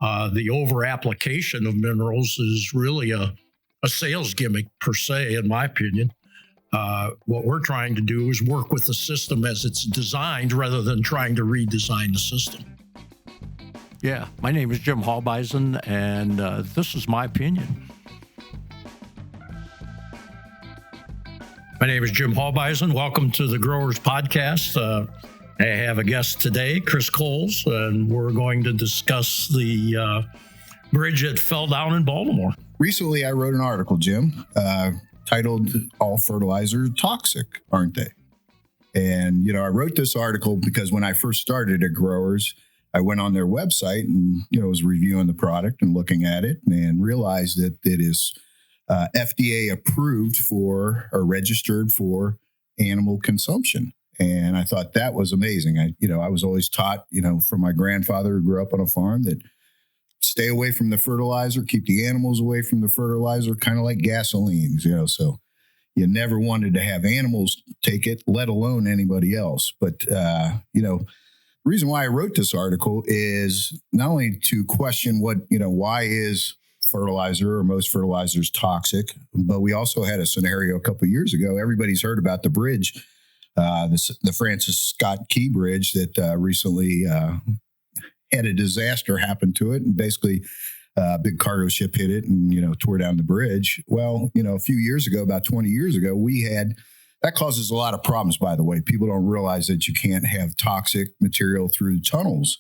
The over application of minerals is really a sales gimmick per se, in my opinion. What we're trying to do is work with the system as it's designed rather than trying to redesign the system. Yeah, my name is Jim Halbeisen, and this is my opinion. My name is Jim Halbeisen. Welcome to the Growers Podcast. I have a guest today, Chris Kohls, and we're going to discuss the bridge that fell down in Baltimore. Recently, I wrote an article, Jim, titled "All Fertilizers Toxic, Aren't They?" And, I wrote this article because when I first started at Growers, I went on their website and, was reviewing the product and looking at it and realized that it is FDA approved for or registered for animal consumption. And I thought that was amazing. I was always taught, from my grandfather who grew up on a farm that stay away from the fertilizer, keep the animals away from the fertilizer, kind of like gasolines, so you never wanted to have animals take it, let alone anybody else. But, the reason why I wrote this article is not only to question why is fertilizer or most fertilizers toxic, but we also had a scenario a couple of years ago. Everybody's heard about the bridge, the Francis Scott Key Bridge that recently had a disaster happen to it, and basically a big cargo ship hit it and, tore down the bridge. Well, a few years ago, about 20 years ago, that causes a lot of problems, by the way. People don't realize that you can't have toxic material through tunnels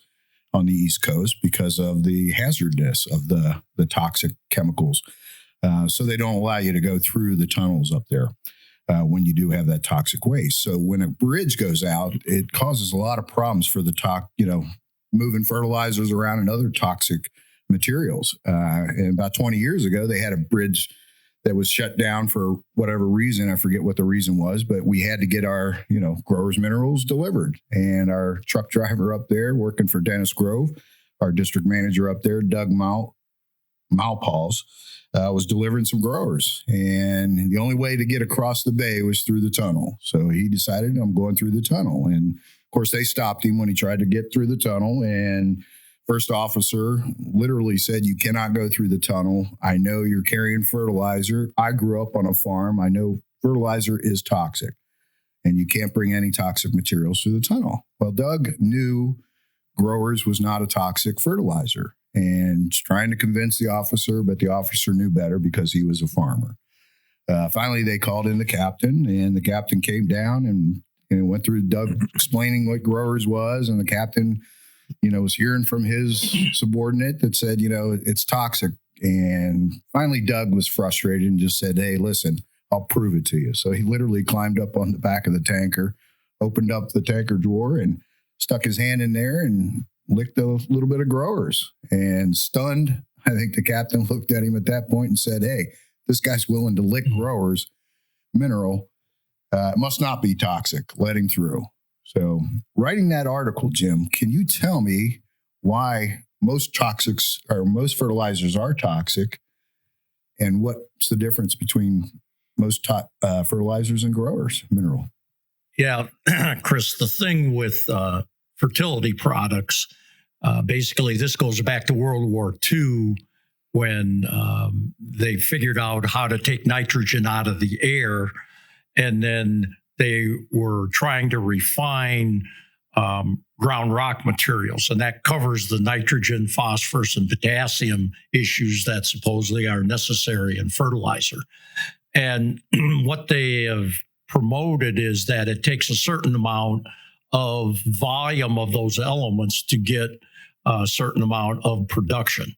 on the East Coast because of the hazardness of the toxic chemicals. So they don't allow you to go through the tunnels up there when you do have that toxic waste. So when a bridge goes out, it causes a lot of problems for the moving fertilizers around and other toxic materials. And about 20 years ago, they had a bridge that was shut down for whatever reason. I forget what the reason was, but we had to get our, growers minerals delivered. And our truck driver up there working for Dennis Grove, our district manager up there, Doug Malpauls, was delivering some growers. And the only way to get across the bay was through the tunnel. So he decided, I'm going through the tunnel. And of course, they stopped him when he tried to get through the tunnel. And first officer literally said, "You cannot go through the tunnel. I know you're carrying fertilizer. I grew up on a farm. I know fertilizer is toxic, and you can't bring any toxic materials through the tunnel." Well, Doug knew growers was not a toxic fertilizer and trying to convince the officer, but the officer knew better because he was a farmer. Finally, they called in the captain, and the captain came down and went through Doug explaining what growers was, and the captain was hearing from his subordinate that said, it's toxic. And finally, Doug was frustrated and just said, "Hey, listen, I'll prove it to you." So he literally climbed up on the back of the tanker, opened up the tanker drawer and stuck his hand in there and licked a little bit of growers. And stunned, I think the captain looked at him at that point and said, "Hey, this guy's willing to lick growers mineral. It must not be toxic. Let him through." So writing that article, Jim, can you tell me why most toxics or most fertilizers are toxic, and what's the difference between most fertilizers and growers mineral? Yeah, Chris, the thing with fertility products, basically this goes back to World War II when they figured out how to take nitrogen out of the air, and then they were trying to refine ground rock materials, and that covers the nitrogen, phosphorus, and potassium issues that supposedly are necessary in fertilizer. And what they have promoted is that it takes a certain amount of volume of those elements to get a certain amount of production.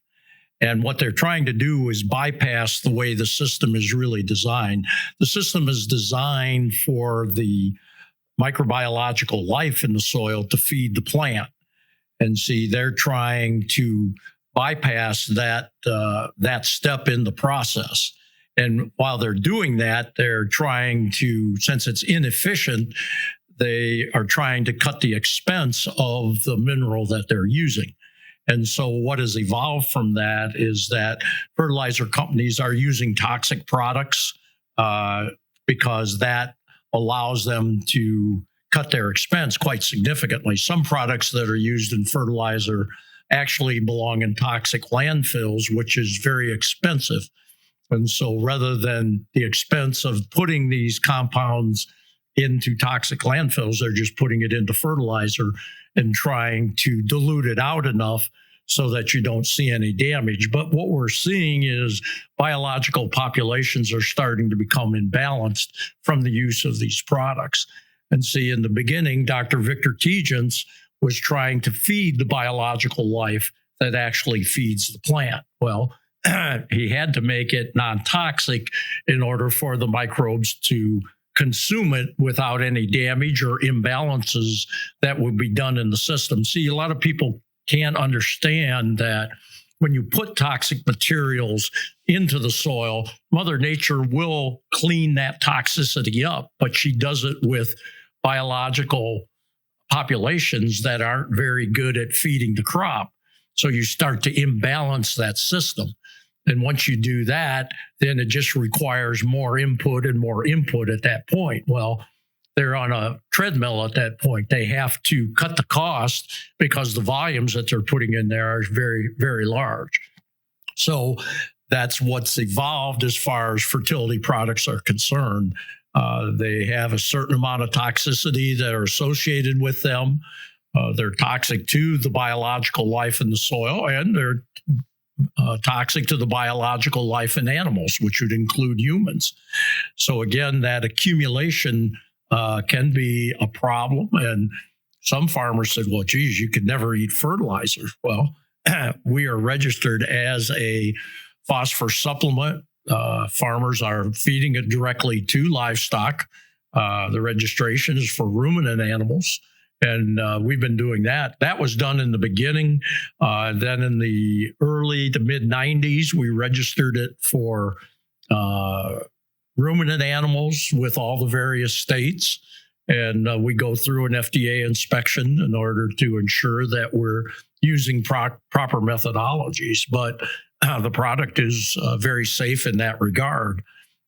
And what they're trying to do is bypass the way the system is really designed. The system is designed for the microbiological life in the soil to feed the plant. And see, they're trying to bypass that step in the process. And while they're doing that, they're trying to, since it's inefficient, they are trying to cut the expense of the mineral that they're using. And so what has evolved from that is that fertilizer companies are using toxic products because that allows them to cut their expense quite significantly. Some products that are used in fertilizer actually belong in toxic landfills, which is very expensive. And so rather than the expense of putting these compounds into toxic landfills, they're just putting it into fertilizer and trying to dilute it out enough so that you don't see any damage. But what we're seeing is biological populations are starting to become imbalanced from the use of these products. And see, in the beginning, Dr. Victor Tegens was trying to feed the biological life that actually feeds the plant. Well, he had to make it non-toxic in order for the microbes to consume it without any damage or imbalances that would be done in the system. See, a lot of people can't understand that when you put toxic materials into the soil, Mother Nature will clean that toxicity up, but she does it with biological populations that aren't very good at feeding the crop. So you start to imbalance that system. And once you do that, then it just requires more input and more input at that point. Well, they're on a treadmill at that point. They have to cut the cost because the volumes that they're putting in there are very, very large. So that's what's evolved as far as fertility products are concerned. They have a certain amount of toxicity that are associated with them. They're toxic to the biological life in the soil, and they're toxic to the biological life in animals, which would include humans. So again, that accumulation can be a problem. And some farmers said, well, geez, you could never eat fertilizer. Well, we are registered as a phosphorus supplement. Farmers are feeding it directly to livestock. The registration is for ruminant animals. And we've been doing that. That was done in the beginning. Then in the early to mid 90s, we registered it for ruminant animals with all the various states. And we go through an FDA inspection in order to ensure that we're using proper methodologies. But the product is very safe in that regard.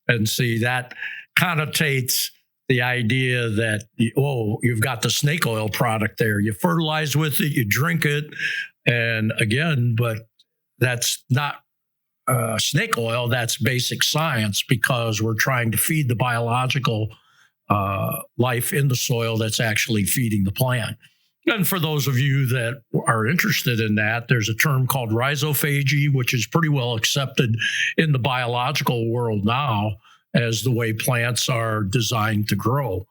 And see, that connotates the idea that, oh, you've got the snake oil product there. You fertilize with it, you drink it. And again, but that's not snake oil. That's basic science, because we're trying to feed the biological life in the soil that's actually feeding the plant. And for those of you that are interested in that, there's a term called rhizophagy, which is pretty well accepted in the biological world now as the way plants are designed to grow.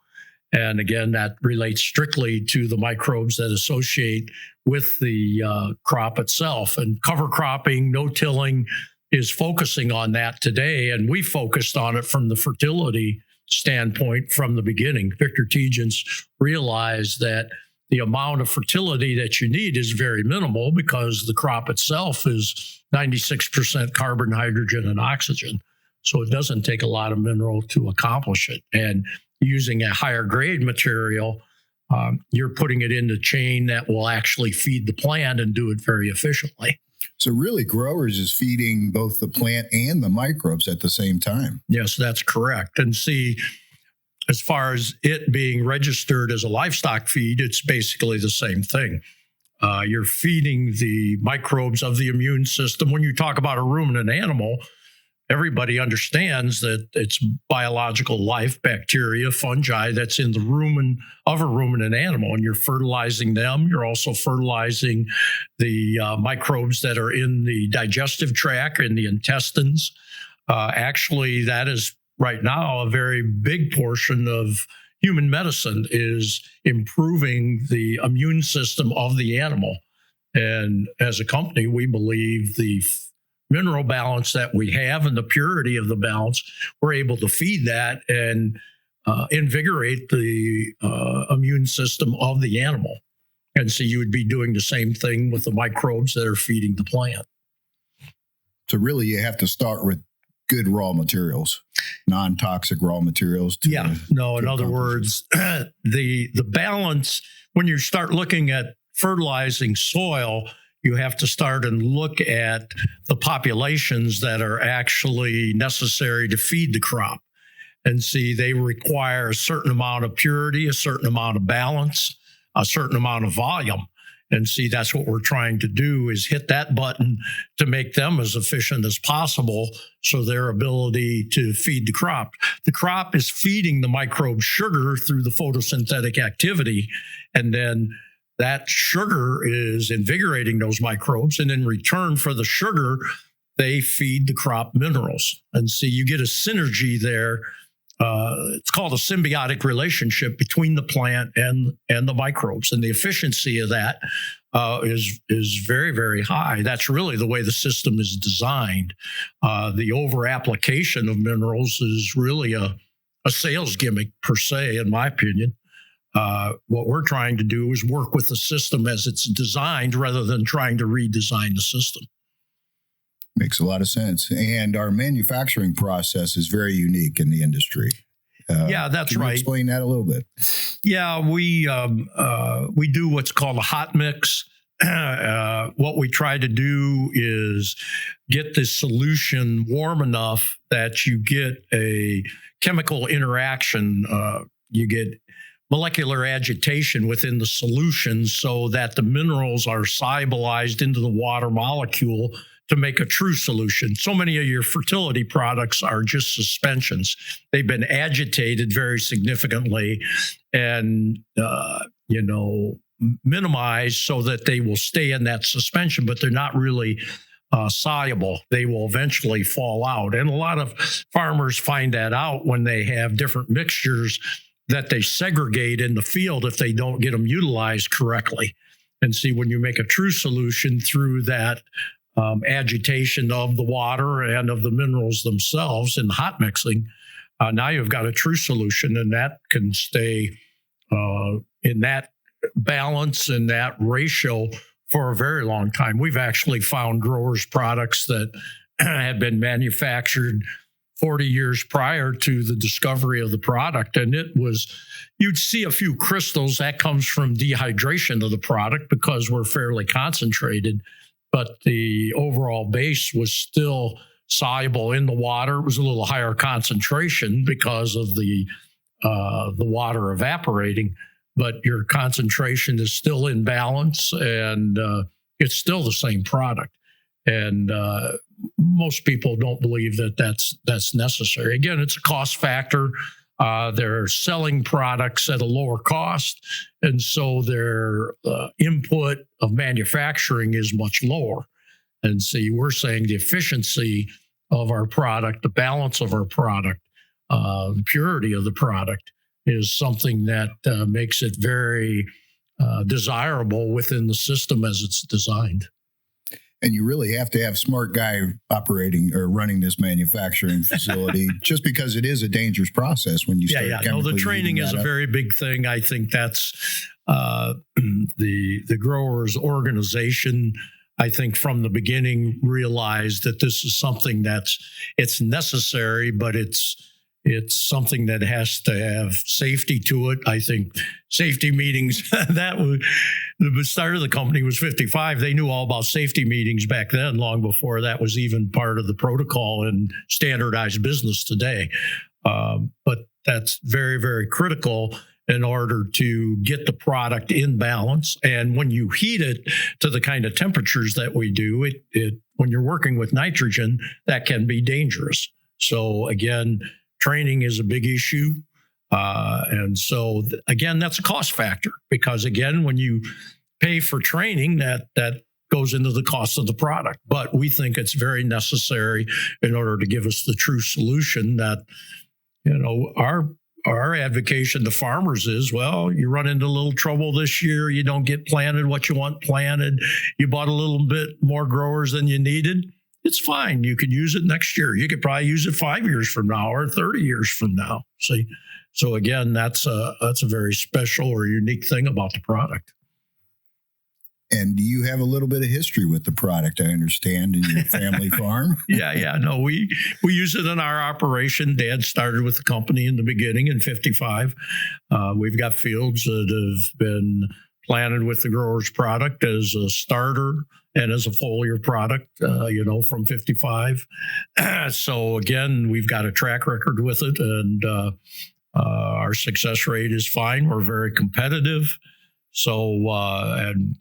And again, that relates strictly to the microbes that associate with the crop itself. And cover cropping, no-tilling is focusing on that today. And we focused on it from the fertility standpoint from the beginning. Victor Tegens realized that the amount of fertility that you need is very minimal because the crop itself is 96% carbon, hydrogen, and oxygen. So it doesn't take a lot of mineral to accomplish it. And using a higher grade material, you're putting it in the chain that will actually feed the plant and do it very efficiently. So really, growers is feeding both the plant and the microbes at the same time. Yes, that's correct. And see, as far as it being registered as a livestock feed, it's basically the same thing. You're feeding the microbes of the immune system. When you talk about a ruminant animal, everybody understands that it's biological life, bacteria, fungi that's in the rumen of a ruminant animal, and you're fertilizing them. You're also fertilizing the microbes that are in the digestive tract and the intestines. Actually, that is right now a very big portion of human medicine is improving the immune system of the animal. And as a company, we believe the mineral balance that we have and the purity of the balance, we're able to feed that and invigorate the immune system of the animal. And so you would be doing the same thing with the microbes that are feeding the plant. So really, you have to start with good raw materials, non-toxic raw materials. In other words, the balance, when you start looking at fertilizing soil, you have to start and look at the populations that are actually necessary to feed the crop. And see, they require a certain amount of purity, a certain amount of balance, a certain amount of volume. And see, that's what we're trying to do, is hit that button to make them as efficient as possible, so their ability to feed the crop. The crop is feeding the microbe sugar through the photosynthetic activity, and then that sugar is invigorating those microbes. And in return for the sugar, they feed the crop minerals. And see, you get a synergy there. It's called a symbiotic relationship between the plant and the microbes, and the efficiency of that is very, very high. That's really the way the system is designed. The over application of minerals is really a sales gimmick per se, in my opinion. What we're trying to do is work with the system as it's designed, rather than trying to redesign the system. Makes a lot of sense. And our manufacturing process is very unique in the industry. Yeah, that's can you right. Explain that a little bit. Yeah, we do what's called a hot mix. What we try to do is get the solution warm enough that you get a chemical interaction. You get molecular agitation within the solution, so that the minerals are solubilized into the water molecule to make a true solution. So many of your fertility products are just suspensions. They've been agitated very significantly and, minimized so that they will stay in that suspension, but they're not really soluble. They will eventually fall out. And a lot of farmers find that out when they have different mixtures that they segregate in the field if they don't get them utilized correctly. And see, when you make a true solution through that agitation of the water and of the minerals themselves in hot mixing, now you've got a true solution, and that can stay in that balance and that ratio for a very long time. We've actually found growers' products that had been manufactured 40 years prior to the discovery of the product, and you'd see a few crystals. That comes from dehydration of the product because we're fairly concentrated, but the overall base was still soluble in the water. It was a little higher concentration because of the water evaporating, but your concentration is still in balance, and it's still the same product. And most people don't believe that that's necessary. Again, it's a cost factor. They're selling products at a lower cost, and so their input of manufacturing is much lower. And see, we're saying the efficiency of our product, the balance of our product, the purity of the product is something that makes it very desirable within the system as it's designed. And you really have to have a smart guy operating or running this manufacturing facility, just because it is a dangerous process when you start. No, the training is a very big thing. I think that's the growers' organization, I think from the beginning realized that this is something it's necessary, but it's something that has to have safety to it. I think safety meetings, the start of the company was 55. They knew all about safety meetings back then, long before that was even part of the protocol in standardized business today. But that's very, very critical in order to get the product in balance. And when you heat it to the kind of temperatures that we do, when you're working with nitrogen, that can be dangerous. So again, training is a big issue. And so, again, that's a cost factor, because, again, when you pay for training, that goes into the cost of the product. But we think it's very necessary in order to give us the true solution that, our advocation to farmers is, well, you run into a little trouble this year. You don't get planted what you want planted. You bought a little bit more growers than you needed. It's fine. You could use it next year. You could probably use it 5 years from now or 30 years from now. See, so again, that's a very special or unique thing about the product. And do you have a little bit of history with the product, I understand, in your family farm? Yeah. No, we use it in our operation. Dad started with the company in the beginning in 55. We've got fields that have been planted with the grower's product as a starter and as a foliar product, from 55. So again, we've got a track record with it, and our success rate is fine. We're very competitive. So, and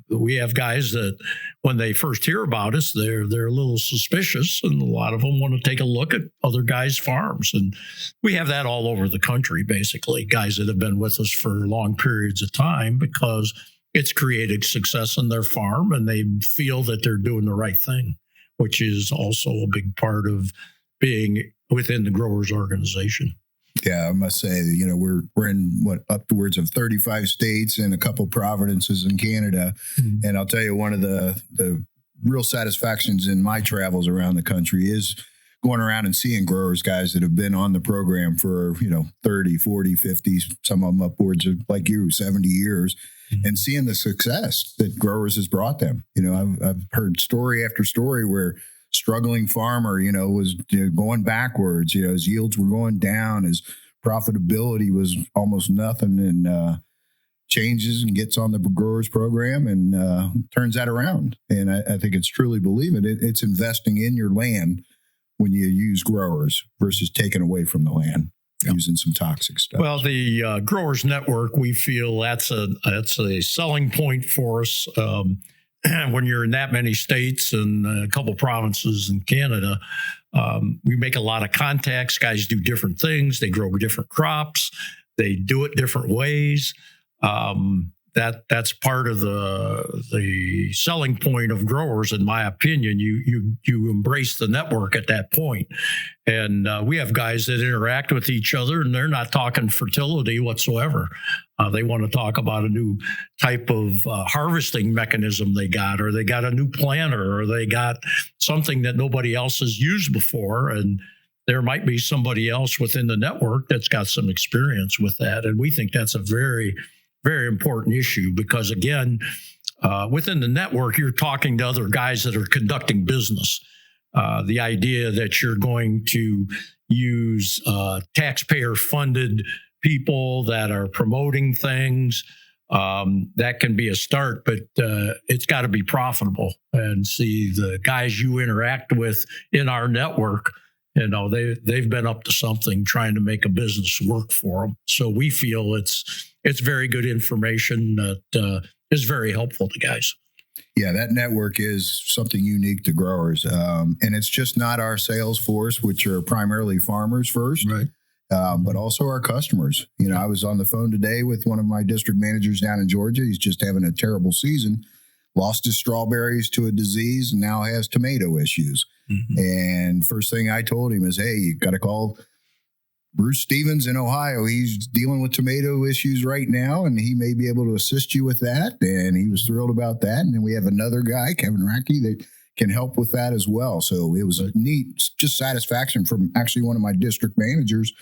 We have guys that when they first hear about us, they're a little suspicious, and a lot of them want to take a look at other guys' farms. And we have that all over the country, basically, guys that have been with us for long periods of time because it's created success in their farm and they feel that they're doing the right thing, which is also a big part of being within the growers organization. Yeah, I must say, we're in upwards of 35 states and a couple provinces in Canada. Mm-hmm. And I'll tell you, one of the real satisfactions in my travels around the country is going around and seeing growers, guys that have been on the program for, 30, 40, 50, some of them upwards of, like you, 70 years, mm-hmm. and seeing the success that growers has brought them. I've heard story after story where struggling farmer, was going backwards, his yields were going down, his profitability was almost nothing, and changes and gets on the growers program and turns that around. And I think it's truly believing it's investing in your land when you use growers versus taking away from the land. Yep. Using some toxic stuff. Well, the Growers Network, we feel that's a selling point for us. When you're in that many states and a couple provinces in Canada, we make a lot of contacts. Guys do different things. They grow different crops. They do it different ways. That's part of the selling point of growers, in my opinion. You embrace the network at that point. And we have guys that interact with each other, and they're not talking fertility whatsoever. They want to talk about a new type of harvesting mechanism they got, or they got a new planter, or they got something that nobody else has used before. And there might be somebody else within the network that's got some experience with that. And we think that's a very, very important issue because, again, within the network, you're talking to other guys that are conducting business. The idea that you're going to use taxpayer-funded people that are promoting things, that can be a start, but it's got to be profitable. And see, the guys you interact with in our network, they've been up to something trying to make a business work for them. So we feel it's very good information that is very helpful to guys. Yeah, that network is something unique to growers. And it's just not our sales force, which are primarily farmers first, right? But also our customers. I was on the phone today with one of my district managers down in Georgia. He's just having a terrible season, lost his strawberries to a disease, and now has tomato issues. Mm-hmm. And first thing I told him is, hey, you got to call Bruce Stevens in Ohio. He's dealing with tomato issues right now, and he may be able to assist you with that. And he was thrilled about that. And then we have another guy, Kevin Racky, that can help with that as well. So it was a neat, just satisfaction from actually one of my district managers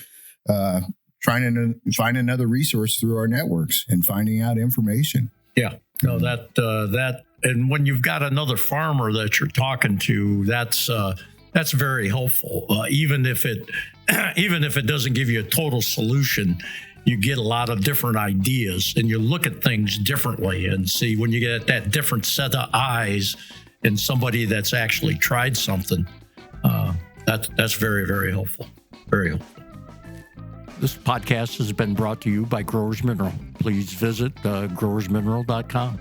trying to find another resource through our networks and finding out information. Yeah, no, that, and when you've got another farmer that you're talking to, that's very helpful. Even if it doesn't give you a total solution, you get a lot of different ideas and you look at things differently and see when you get that different set of eyes in somebody that's actually tried something. That's very, very helpful. Very helpful. This podcast has been brought to you by Growers Mineral. Please visit growersmineral.com.